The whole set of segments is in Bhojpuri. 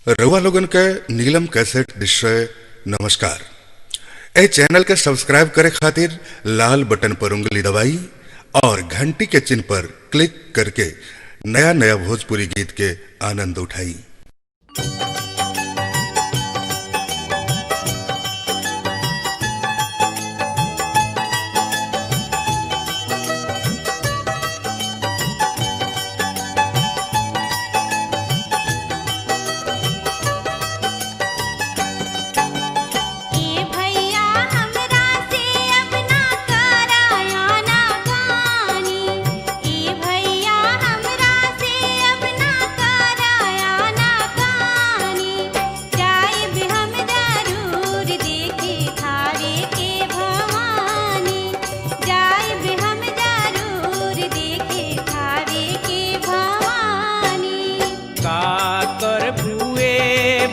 रउआ लोगन के नीलम कैसेट निश्चय नमस्कार। ए चैनल के सब्सक्राइब करे खातिर लाल बटन पर उंगली दबाई और घंटी के चिन्ह पर क्लिक करके नया नया भोजपुरी गीत के आनंद उठाई।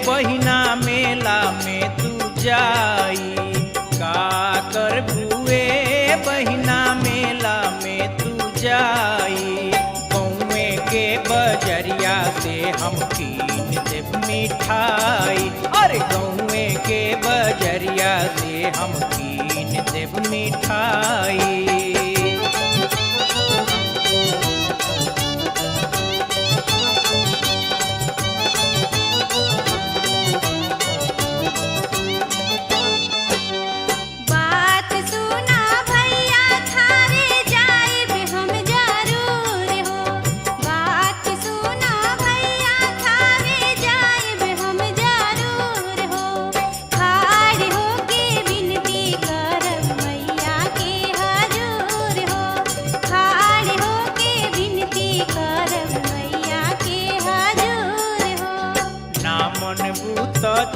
बहिना मेला में तू जाई का कर बुए बहिना मेला में तू जाई। गौवे के बजरिया से हम कीन देव मिठाई, अरे गौवे के बजरिया से हम कीन देव मिठाई।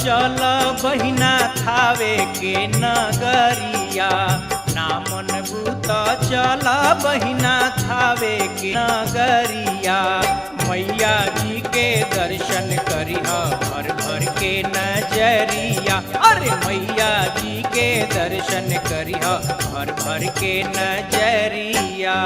चल बहिना थावे के नगरिया, नामन भूत चल बहिना थावे के नगरिया। मैया जी के दर्शन करिह भर भर के नजरिया, अरे मैया जी के दर्शन करिह भर भर के नजरिया।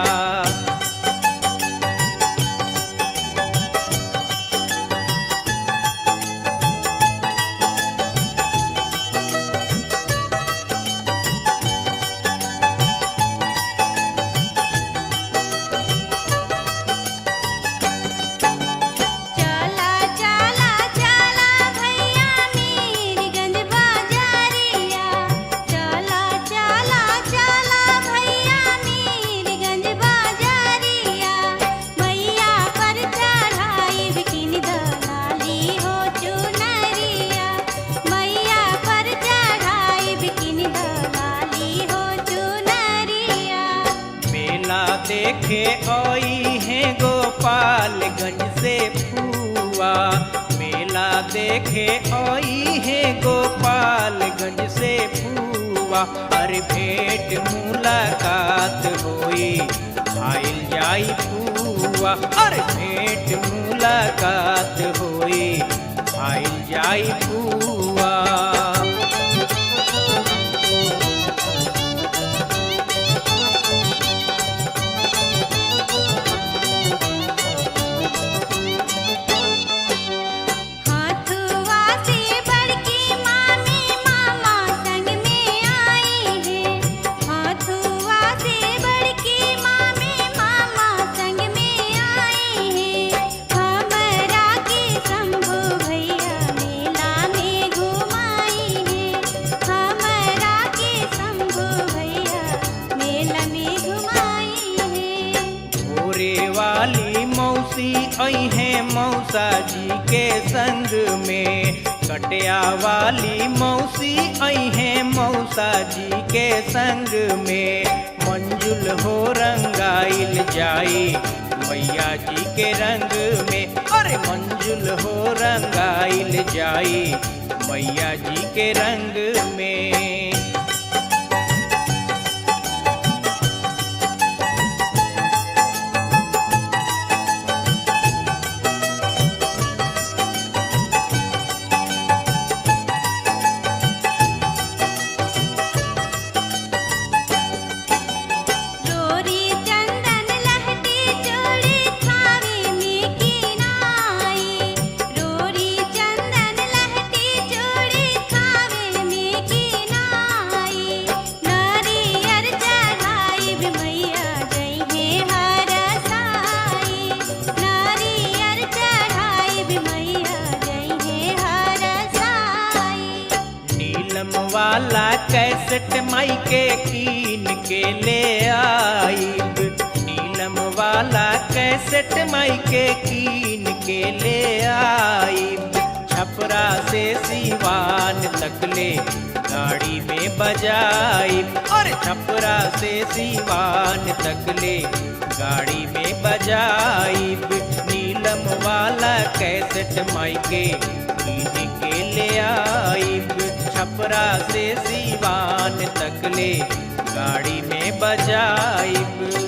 देखे आई हैं गोपालगंज से फुआ, मेला देखे आई हैं गोपालगंज से फुआ। अरे भेंट मुलाकात होई आइल जाई फुआ, अरे भेंट मुलाकात होई आइल जाई फुआ। आई हैं मौसा जी के संग में, कटिया वाली मौसी आई हैं मौसा जी के संग में। मंजुल हो रंगाइल जाई मैया जी के रंग में, अरे मंजुल हो रंगाइल जाई मैया जी के रंग में। चंदन वाला कैसेट माई के कीन के ले आईब। नीलम वाला कैसेट माई के कीन के ले आईब। छपरा से सीवान तक ले गाड़ी में बजाईब। और छपरा से सीवान तक ले गाड़ी में बजाईब। नीलम वाला कैसेट माई के कीन के ले आईब। छपरा से सीवान तक ले गाड़ी में बजाईब।